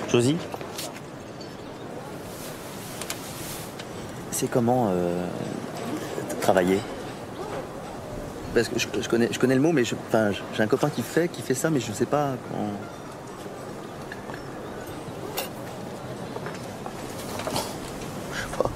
Josie, c'est comment travailler? Parce que je connais le mot, mais enfin, j'ai un copain qui fait ça, mais je sais pas comment. Je sais pas.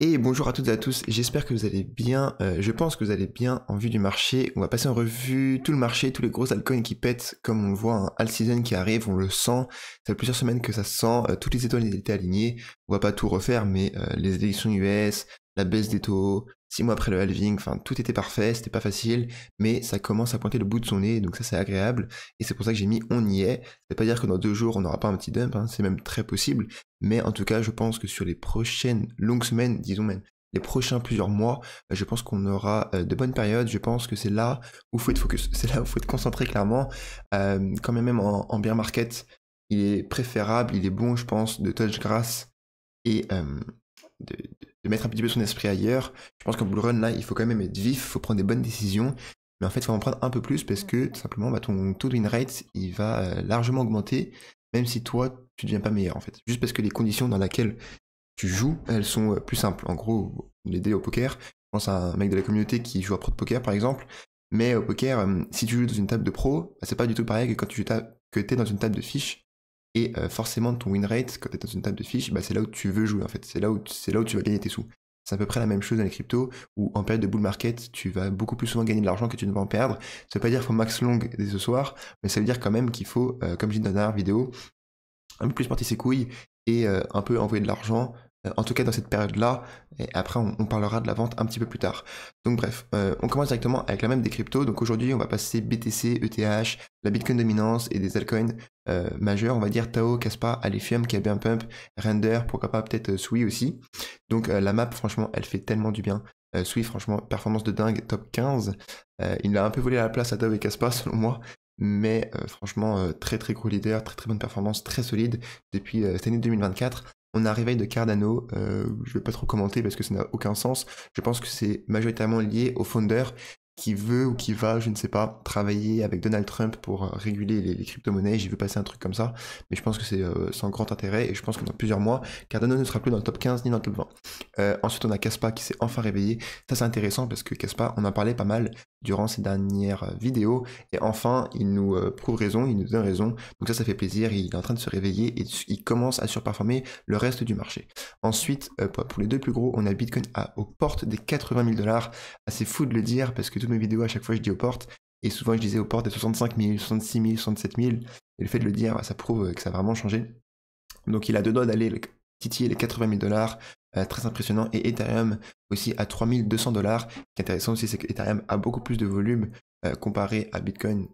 Et bonjour à toutes et à tous, j'espère que vous allez bien, je pense que vous allez bien en vue du marché. On va passer en revue tout le marché, tous les gros altcoins qui pètent, comme on le voit, un alt season qui arrive, on le sent, ça fait plusieurs semaines que ça se sent, toutes les étoiles étaient alignées, on va pas tout refaire, mais les élections US, la baisse des taux, 6 mois après le halving, enfin tout était parfait, c'était pas facile, mais ça commence à pointer le bout de son nez, donc ça c'est agréable, et c'est pour ça que j'ai mis on y est. Ça veut pas dire que dans 2 jours on n'aura pas un petit dump, hein, c'est même très possible, mais en tout cas je pense que sur les prochaines longues semaines, disons même les prochains plusieurs mois, je pense qu'on aura de bonnes périodes, je pense que c'est là où il faut être focus, c'est là où il faut être concentré clairement, quand même en bear market, il est préférable, il est bon je pense de touch grass et de mettre un petit peu son esprit ailleurs. Je pense qu'en bull run, là, il faut quand même être vif, il faut prendre des bonnes décisions. Mais en fait, il faut en prendre un peu plus parce que, tout simplement, bah, ton taux de win rate, il va largement augmenter, même si toi, tu ne deviens pas meilleur, en fait. Juste parce que les conditions dans lesquelles tu joues, elles sont plus simples. En gros, l'aider au poker, je pense à un mec de la communauté qui joue à pro de poker, par exemple. Mais au poker, si tu joues dans une table de pro, bah, c'est pas du tout pareil que quand tu es dans une table de fiche. Et forcément, ton win rate, quand tu es dans une table de fiches, bah, c'est là où tu veux jouer en fait. C'est là où tu vas gagner tes sous. C'est à peu près la même chose dans les cryptos, où en période de bull market, tu vas beaucoup plus souvent gagner de l'argent que tu ne vas en perdre. Ça veut pas dire qu'il faut max long dès ce soir, mais ça veut dire quand même qu'il faut, comme j'ai dit dans la dernière vidéo, un peu plus porter ses couilles et un peu envoyer de l'argent, en tout cas dans cette période-là, et après on parlera de la vente un petit peu plus tard. Donc bref, on commence directement avec la même des cryptos. Donc aujourd'hui on va passer BTC, ETH, la Bitcoin dominance et des altcoins majeurs, on va dire Tao, Kaspa, Alephium, KB Pump, Render, pourquoi pas peut-être Sui aussi. Donc la map franchement elle fait tellement du bien. Sui franchement performance de dingue, top 15. Il a un peu volé la place à Tao et Kaspa selon moi. Mais franchement, très très gros leader, très très bonne performance, très solide depuis cette année 2024. On a un réveil de Cardano, je vais pas trop commenter parce que ça n'a aucun sens. Je pense que c'est majoritairement lié au founder qui veut ou qui va, je ne sais pas, travailler avec Donald Trump pour réguler les crypto-monnaies. J'ai vu passer un truc comme ça, mais je pense que c'est sans grand intérêt et je pense que dans plusieurs mois, Cardano ne sera plus dans le top 15 ni dans le top 20. Ensuite, on a Kaspa qui s'est enfin réveillé. Ça, c'est intéressant parce que Kaspa, on en parlait pas mal durant ces dernières vidéos et enfin, il nous prouve raison, il nous donne raison. Donc ça fait plaisir. Il est en train de se réveiller et il commence à surperformer le reste du marché. Ensuite, pour les deux plus gros, on a Bitcoin aux portes des 80 000 $. Assez fou de le dire parce que toutes mes vidéos, à chaque fois, je dis aux portes. Et souvent, je disais aux portes des 65 000, 66 000, 67 000. Et le fait de le dire, ça prouve que ça a vraiment changé. Donc il a deux doigts d'aller titiller les 80 000 $. Très impressionnant. Et Ethereum aussi à 3200 $. Ce qui est intéressant aussi, c'est que Ethereum a beaucoup plus de volume comparé à Bitcoin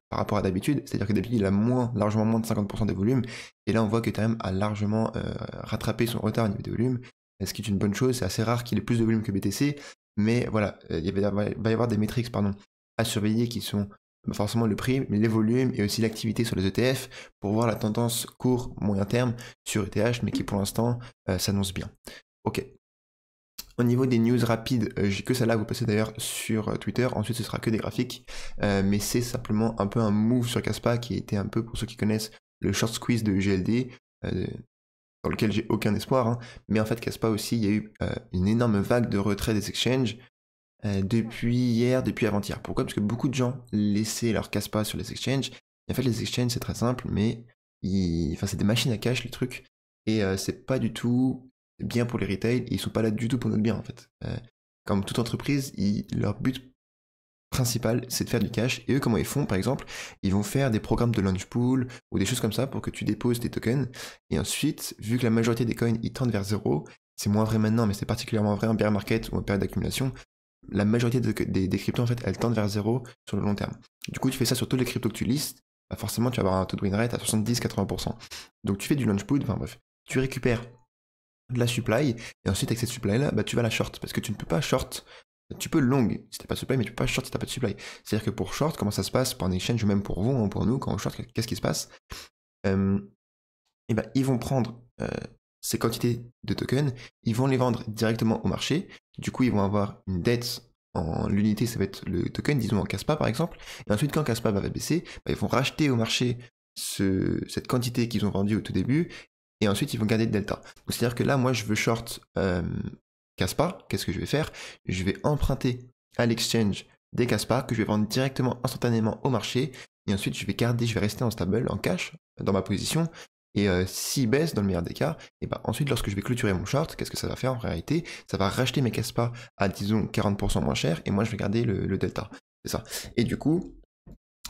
par rapport à d'habitude. C'est-à-dire que d'habitude, il a largement moins de 50% des volumes. Et là, on voit que Ethereum a largement rattrapé son retard au niveau des volumes. Ce qui est une bonne chose. C'est assez rare qu'il ait plus de volume que BTC. Mais voilà, il va y avoir des métriques à surveiller qui sont forcément le prix, mais les volumes et aussi l'activité sur les ETF pour voir la tendance court, moyen terme sur ETH, mais qui pour l'instant s'annonce bien. Ok. Au niveau des news rapides, j'ai que celle-là à vous passer d'ailleurs sur Twitter, ensuite ce sera que des graphiques, mais c'est simplement un peu un move sur Kaspa qui était un peu, pour ceux qui connaissent, le short squeeze de GLD, dans lequel j'ai aucun espoir, hein. Mais en fait Kaspa aussi, il y a eu une énorme vague de retrait des exchanges, depuis hier, depuis avant-hier. Pourquoi? Parce que beaucoup de gens laissaient leur Kaspa sur les exchanges. Et en fait, les exchanges, c'est très simple, mais c'est des machines à cash, les trucs. Et c'est pas du tout bien pour les retail. Et ils sont pas là du tout pour notre bien, en fait. Comme toute entreprise, leur but principal, c'est de faire du cash. Et eux, comment ils font, par exemple? Ils vont faire des programmes de launch pool ou des choses comme ça pour que tu déposes tes tokens. Et ensuite, vu que la majorité des coins, ils tendent vers zéro, c'est moins vrai maintenant, mais c'est particulièrement vrai en bear market ou en période d'accumulation, la majorité des cryptos, en fait, elles tendent vers zéro sur le long terme. Du coup, tu fais ça sur tous les cryptos que tu listes, bah forcément, tu vas avoir un taux de win rate à 70-80%. Donc, tu fais du launch pool, enfin bref, tu récupères de la supply, et ensuite, avec cette supply-là, bah, tu vas la short, parce que tu ne peux pas short, tu peux long si t'as pas de supply, mais tu peux pas short si t'as pas de supply. C'est-à-dire que pour short, comment ça se passe pour un exchange, ou même pour vous, hein, pour nous, quand on short, qu'est-ce qui se passe? Et ben, ils vont prendre ces quantités de tokens, ils vont les vendre directement au marché. Du coup, ils vont avoir une dette en l'unité, ça va être le token, disons en Kaspa par exemple. Et ensuite, quand Kaspa va baisser, bah, ils vont racheter au marché cette quantité qu'ils ont vendue au tout début, et ensuite ils vont garder le delta. C'est-à-dire que là, moi, je veux short Kaspa. Qu'est-ce que je vais faire? Je vais emprunter à l'exchange des Kaspa que je vais vendre directement, instantanément au marché, et ensuite je vais rester en stable, en cash, dans ma position, et s'il baisse, dans le meilleur des cas, et ben ensuite, lorsque je vais clôturer mon short, qu'est-ce que ça va faire en réalité? Ça va racheter mes Kaspa à, disons, 40% moins cher, et moi je vais garder le delta. C'est ça. Et du coup,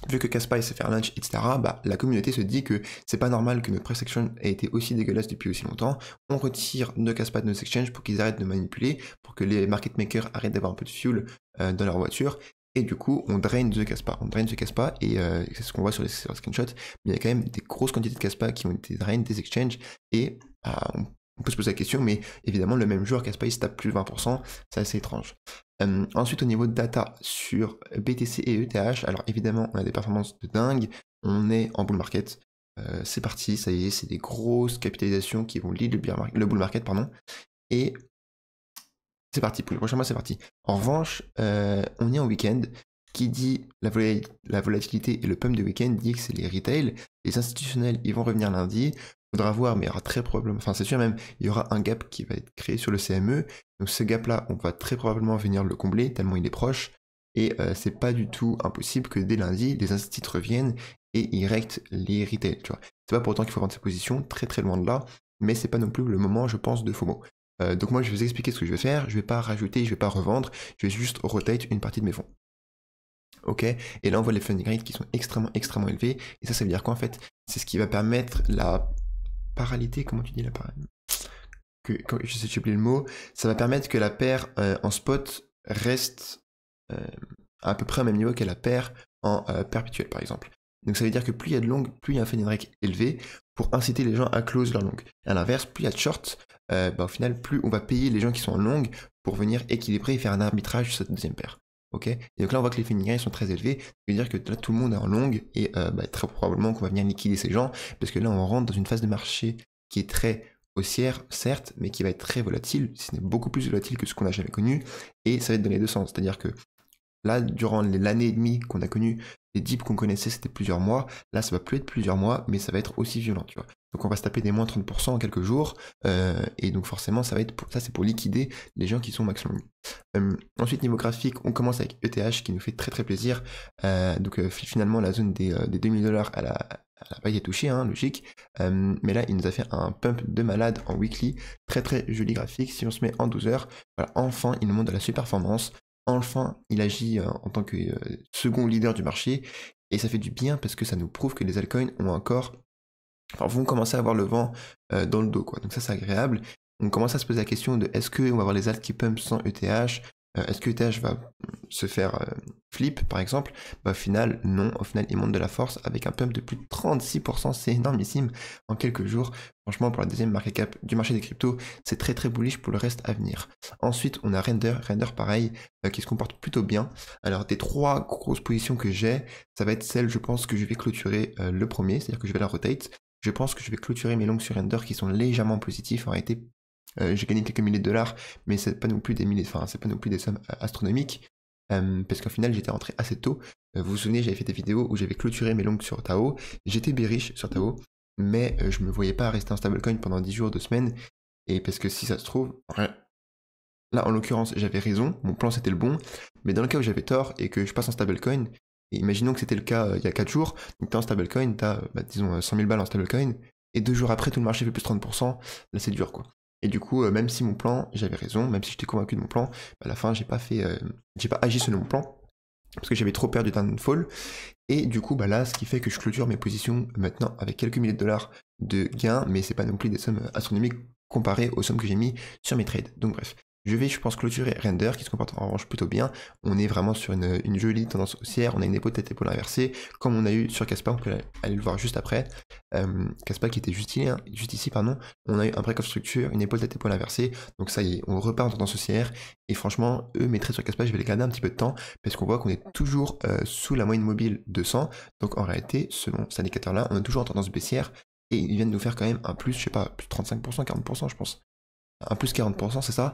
vu que Kaspa sait faire lunch, etc., bah, la communauté se dit que c'est pas normal que notre price action ait été aussi dégueulasse depuis aussi longtemps. On retire nos Kaspa de nos exchanges pour qu'ils arrêtent de manipuler, pour que les market makers arrêtent d'avoir un peu de fuel dans leur voiture. Et du coup, on draine The Kaspa. On draine The Kaspa, et c'est ce qu'on voit sur les screenshots. Mais il y a quand même des grosses quantités de Kaspa qui ont été drained des exchanges. Et on peut se poser la question, mais évidemment, le même jour, Kaspa il se tape plus de 20%. C'est assez étrange. Ensuite, au niveau de data sur BTC et ETH, alors évidemment, on a des performances de dingue. On est en bull market. C'est parti, ça y est, c'est des grosses capitalisations qui vont lead le bull market, pardon. Et c'est parti, pour le prochain mois, c'est parti. En revanche, on est en week-end. Qui dit la volatilité et le pump de week-end dit que c'est les retail. Les institutionnels, ils vont revenir lundi. Faudra voir, mais il y aura très probablement, enfin c'est sûr même, il y aura un gap qui va être créé sur le CME. Donc ce gap-là, on va très probablement venir le combler, tellement il est proche. Et c'est pas du tout impossible que dès lundi, les instituts reviennent et ils rectent les retail, tu vois. C'est pas pour autant qu'il faut prendre ses positions, très très loin de là, mais c'est pas non plus le moment, je pense, de FOMO. Donc moi, je vais vous expliquer ce que je vais faire. Je vais pas rajouter, je vais pas revendre, je vais juste rotate une partie de mes fonds. Ok, et là on voit les funding rates qui sont extrêmement élevés, et ça veut dire quoi en fait? C'est ce qui va permettre la paralité, comment tu dis la paralité? Je sais, j'ai oublié le mot, ça va permettre que la paire en spot reste à peu près au même niveau que la paire en perpétuel par exemple. Donc ça veut dire que plus il y a de long, plus il y a un funding rate élevé pour inciter les gens à close leur long. Et à l'inverse, plus il y a de short, au final, plus on va payer les gens qui sont en long pour venir équilibrer et faire un arbitrage sur cette deuxième paire. Ok, et donc là on voit que les funding rates sont très élevés, ça veut dire que là tout le monde est en long et très probablement qu'on va venir liquider ces gens, parce que là on rentre dans une phase de marché qui est très haussière, certes, mais qui va être très volatile, si ce n'est beaucoup plus volatile que ce qu'on a jamais connu, et ça va être dans les deux sens, c'est-à-dire que là, durant l'année et demie qu'on a connu, les dips qu'on connaissait, c'était plusieurs mois. Là, ça va plus être plusieurs mois, mais ça va être aussi violent, tu vois. Donc, on va se taper des moins 30% en quelques jours. Et donc, forcément, ça c'est pour liquider les gens qui sont max long. Ensuite, niveau graphique, on commence avec ETH qui nous fait très très plaisir. Donc, finalement, la zone des $2000, elle a pas été touchée, hein, logique. Mais là, il nous a fait un pump de malade en weekly. Très très joli graphique. Si on se met en 12 heures, voilà, enfin, il nous montre de la super performance. Enfin, il agit en tant que second leader du marché, et ça fait du bien parce que ça nous prouve que les altcoins vont commencer à avoir le vent dans le dos, quoi. Donc ça, c'est agréable. On commence à se poser la question de est-ce qu'on va avoir les alts qui pump sans ETH? Est-ce que ETH va se faire flip, par exemple? Au final, non. Au final, il monte de la force avec un pump de plus de 36%. C'est énormissime en quelques jours. Franchement, pour la deuxième market cap du marché des cryptos, c'est très très bullish pour le reste à venir. Ensuite, on a Render pareil, qui se comporte plutôt bien. Alors, des trois grosses positions que j'ai, ça va être celle, je pense, que je vais clôturer le premier, c'est-à-dire que je vais la rotate. Je pense que je vais clôturer mes longs sur Render qui sont légèrement positifs. En réalité, j'ai gagné quelques milliers de dollars, mais c'est pas non plus c'est pas non plus des sommes astronomiques, parce qu'au final j'étais rentré assez tôt. Vous vous souvenez, j'avais fait des vidéos où j'avais clôturé mes longs sur Tao, j'étais bearish sur Tao, mais je me voyais pas rester en stablecoin pendant 10 jours, 2 semaines, et parce que si ça se trouve, là en l'occurrence j'avais raison, mon plan c'était le bon, mais dans le cas où j'avais tort et que je passe en stablecoin, et imaginons que c'était le cas il y a 4 jours, donc t'es en stablecoin, t'as disons 100 000 balles en stablecoin, et 2 jours après tout le marché fait plus 30%, là c'est dur quoi. Et du coup, même si mon plan, j'avais raison, même si j'étais convaincu de mon plan, à la fin, j'ai pas agi selon mon plan, parce que j'avais trop peur du downfall. Et du coup, là, ce qui fait que je clôture mes positions maintenant avec quelques milliers de dollars de gains, mais c'est pas non plus des sommes astronomiques comparées aux sommes que j'ai mis sur mes trades. Donc bref. Je vais, je pense, clôturer Render, qui se comporte en revanche plutôt bien. On est vraiment sur une jolie tendance haussière. On a une épaule tête épaule inversée, comme on a eu sur Kaspa. On peut aller le voir juste après. Kaspa qui était juste ici, pardon. On a eu un break of structure, une épaule tête épaule inversée. Donc ça y est, on repart en tendance haussière. Et franchement, mes trades sur Kaspa, je vais les garder un petit peu de temps, parce qu'on voit qu'on est toujours sous la moyenne mobile de 100. Donc en réalité, selon cet indicateur-là, on est toujours en tendance baissière. Et ils viennent nous faire quand même un plus, je sais pas, plus 35%, 40%, je pense. Un plus 40%, c'est ça.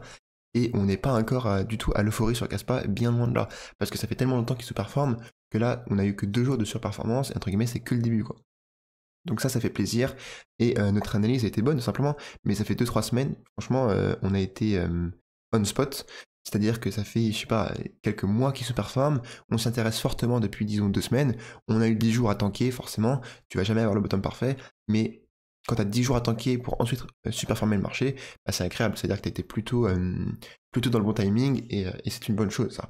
Et on n'est pas encore du tout à l'euphorie sur Kaspa, bien loin de là. Parce que ça fait tellement longtemps qu'il se performe que là, on a eu que 2 jours de surperformance, et entre guillemets, c'est que le début, quoi. Donc ça fait plaisir. Et notre analyse a été bonne, tout simplement. Mais ça fait 2-3 semaines, franchement, on a été on spot. C'est-à-dire que ça fait, je sais pas, quelques mois qu'ils se performent. On s'intéresse fortement depuis, disons, 2 semaines. On a eu 10 jours à tanker, forcément. Tu vas jamais avoir le bottom parfait. Mais quand tu as 10 jours à tanker pour ensuite superformer le marché, bah, c'est agréable. C'est-à-dire que tu étais plutôt dans le bon timing et c'est une bonne chose, ça.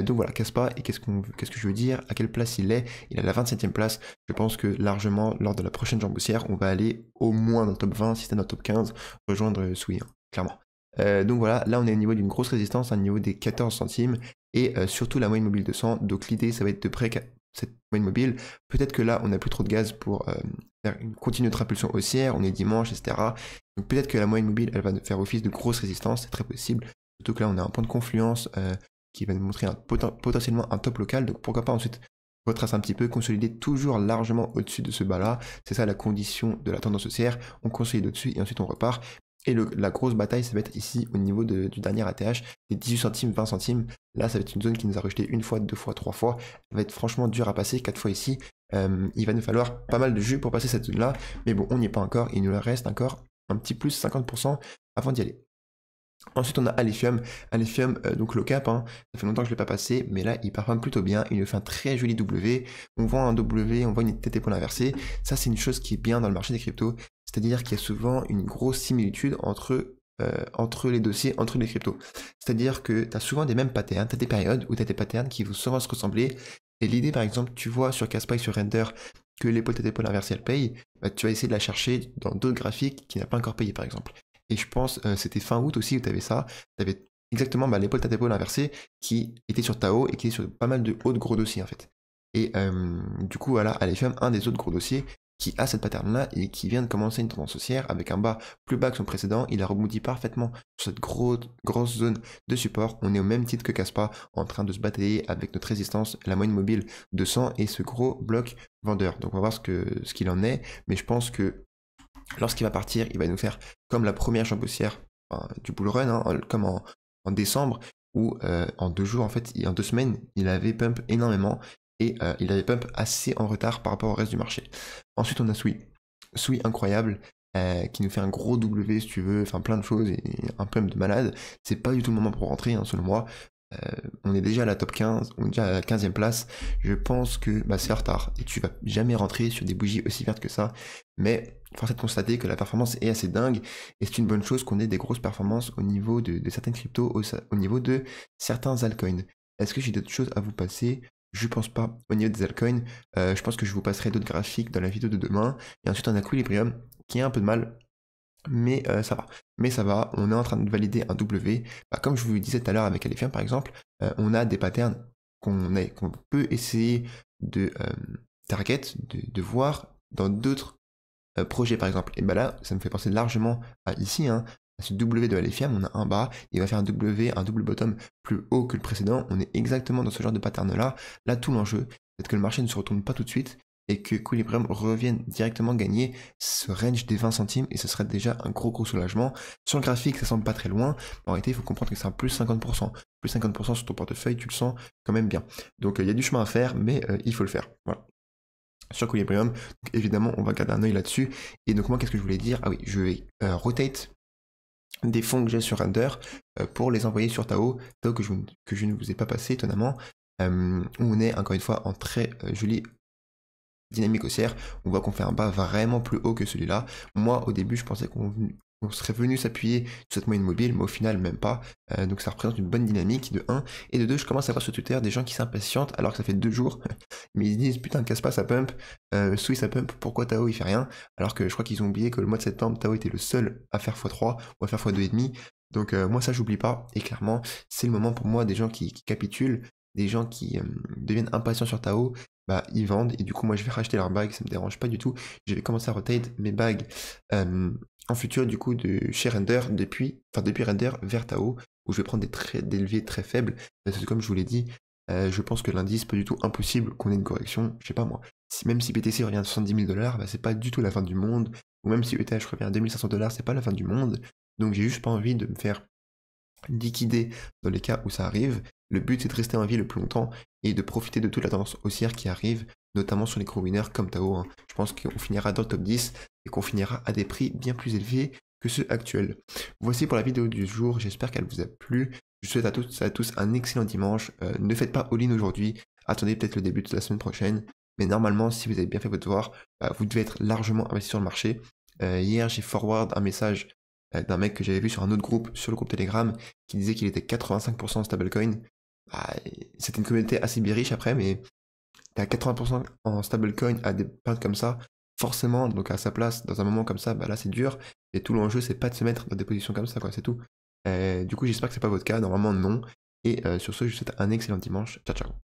Donc voilà, Kaspa, et qu'est-ce que je veux dire? À quelle place il est? Il est à la 27e place. Je pense que largement, lors de la prochaine jambe haussière, on va aller au moins dans le top 20, si c'est dans le top 15, rejoindre Sui, hein, clairement. Donc voilà, là on est au niveau d'une grosse résistance, au niveau des 14 centimes, et surtout la moyenne mobile 200. Donc l'idée, ça va être de près cette moyenne mobile. Peut-être que là, on n'a plus trop de gaz pour faire une continue notre impulsion haussière, on est dimanche, etc. Donc peut-être que la moyenne mobile, elle va faire office de grosse résistance, c'est très possible. Surtout que là, on a un point de confluence qui va nous montrer potentiellement un top local, donc pourquoi pas ensuite retracer un petit peu, consolider toujours largement au-dessus de ce bas-là. C'est ça la condition de la tendance haussière, on consolide au-dessus et ensuite on repart. Et la grosse bataille, ça va être ici au niveau du dernier ATH, des 18 centimes, 20 centimes. Là, ça va être une zone qui nous a rejeté 1 fois, 2 fois, 3 fois. Ça va être franchement dur à passer, 4 fois ici. Il va nous falloir pas mal de jus pour passer cette zone-là. Mais bon, on n'y est pas encore. Il nous reste encore un petit plus 50% avant d'y aller. Ensuite, on a Alephium. Alephium, donc low cap, hein. Ça fait longtemps que je ne l'ai pas passé, mais là, il performe plutôt bien. Il nous fait un très joli W. On voit un W, on voit une tête épaule inversée. Ça, c'est une chose qui est bien dans le marché des cryptos. C'est-à-dire qu'il y a souvent une grosse similitude entre les dossiers, entre les cryptos. C'est-à-dire que tu as souvent des mêmes patterns. Tu as des périodes où tu as des patterns qui vont souvent se ressembler. Et l'idée, par exemple, tu vois sur Kaspa et sur Render que l'épaule tête épaule inversée, elle paye. Bah, tu vas essayer de la chercher dans d'autres graphiques qui n'a pas encore payé, par exemple. Et je pense, c'était fin août aussi où tu avais ça. Tu avais exactement l'épaule tête épaule inversée qui était sur Tao et qui est sur pas mal de autres gros dossiers, en fait. Et du coup, voilà, Alephium, un des autres gros dossiers qui a cette pattern-là et qui vient de commencer une tendance haussière avec un bas plus bas que son précédent. Il a rebondi parfaitement sur cette grosse zone de support. On est au même titre que Kaspa, en train de se batailler avec notre résistance, la moyenne mobile 200 et ce gros bloc vendeur. Donc on va voir ce qu'il en est, mais je pense que lorsqu'il va partir, il va nous faire comme la première jambe haussière du bull run, hein, comme en décembre, où en 2 jours, en fait, en 2 semaines, il avait pump énormément et il avait pump assez en retard par rapport au reste du marché. Ensuite, on a Sui. Sui incroyable, qui nous fait un gros W, si tu veux, enfin plein de choses et un pump de malade. C'est pas du tout le moment pour rentrer, hein, selon moi. On est déjà à la top 15, on est déjà à la 15e place. Je pense que c'est en retard et tu vas jamais rentrer sur des bougies aussi vertes que ça. Mais force est de constater que la performance est assez dingue et c'est une bonne chose qu'on ait des grosses performances au niveau de certaines cryptos, au niveau de certains altcoins. Est-ce que j'ai d'autres choses à vous passer? Je pense pas. Au niveau des altcoins, je pense que je vous passerai d'autres graphiques dans la vidéo de demain. Et ensuite, on a Equilibrium qui a un peu de mal. Mais ça va. Mais ça va, on est en train de valider un W. Comme je vous le disais tout à l'heure avec Alephium par exemple, on a des patterns qu'on peut essayer de target, de voir dans d'autres projets par exemple. Et là, ça me fait penser largement à ici, hein, à ce W de Alephium, on a un bas, il va faire un W, un double bottom plus haut que le précédent. On est exactement dans ce genre de pattern là. Là, tout l'enjeu, c'est que le marché ne se retourne pas tout de suite et que Equilibrium revienne directement gagner ce range des 20 centimes et ce serait déjà un gros soulagement. Sur le graphique, ça semble pas très loin. En réalité, il faut comprendre que c'est un plus 50%. Plus 50% sur ton portefeuille, tu le sens quand même bien. Donc il y a du chemin à faire, mais il faut le faire. Voilà. Sur Equilibrium, évidemment, on va garder un œil là-dessus. Et donc moi, qu'est-ce que je voulais dire? Ah oui, je vais rotate des fonds que j'ai sur Render pour les envoyer sur Tao que je ne vous ai pas passé étonnamment, où on est encore une fois en très jolie dynamique haussière. On voit qu'on fait un bas vraiment plus haut que celui-là. Moi, au début, je pensais qu'on serait venu s'appuyer sur cette moyenne mobile, mais au final, même pas. Donc ça représente une bonne dynamique de 1. Et de 2, je commence à voir sur Twitter des gens qui s'impatientent alors que ça fait 2 jours. Mais ils se disent, putain, Kaspa, ça pump. Sui, ça pump. Pourquoi Tao, il fait rien? Alors que je crois qu'ils ont oublié que le mois de septembre, Tao était le seul à faire x3 ou à faire x2,5. Donc moi, ça, j'oublie pas. Et clairement, c'est le moment pour moi des gens qui capitulent, des gens qui deviennent impatients sur Tao. Ils vendent et du coup moi je vais racheter leurs bagues, ça me dérange pas du tout. Je vais commencer à rotate mes bagues en futur du coup de chez Render depuis Render vers Tao où je vais prendre des leviers très faibles parce que comme je vous l'ai dit, je pense que l'indice pas du tout impossible qu'on ait une correction, je sais pas moi. Même si BTC revient à 70 000 $, c'est pas du tout la fin du monde, ou même si ETH revient à 2500 $, c'est pas la fin du monde. Donc j'ai juste pas envie de me faire liquider dans les cas où ça arrive. Le but c'est de rester en vie le plus longtemps et de profiter de toute la tendance haussière qui arrive notamment sur les gros winners comme Tao, hein. Je pense qu'on finira dans le top 10 et qu'on finira à des prix bien plus élevés que ceux actuels. Voici pour la vidéo du jour, j'espère qu'elle vous a plu. Je souhaite à tous un excellent dimanche. Ne faites pas all-in aujourd'hui, attendez peut-être le début de la semaine prochaine. Mais normalement, si vous avez bien fait votre devoir, vous devez être largement investi sur le marché. Hier, j'ai forward un message d'un mec que j'avais vu sur un autre groupe, sur le groupe Telegram, qui disait qu'il était 85% stablecoin. C'était une communauté assez biriche après, mais t'es à 80% en stablecoin à des périodes comme ça, forcément, donc à sa place, dans un moment comme ça, bah là c'est dur, et tout l'enjeu c'est pas de se mettre dans des positions comme ça, quoi, c'est tout. Du coup, j'espère que c'est pas votre cas, normalement non, et sur ce, je vous souhaite un excellent dimanche, ciao ciao.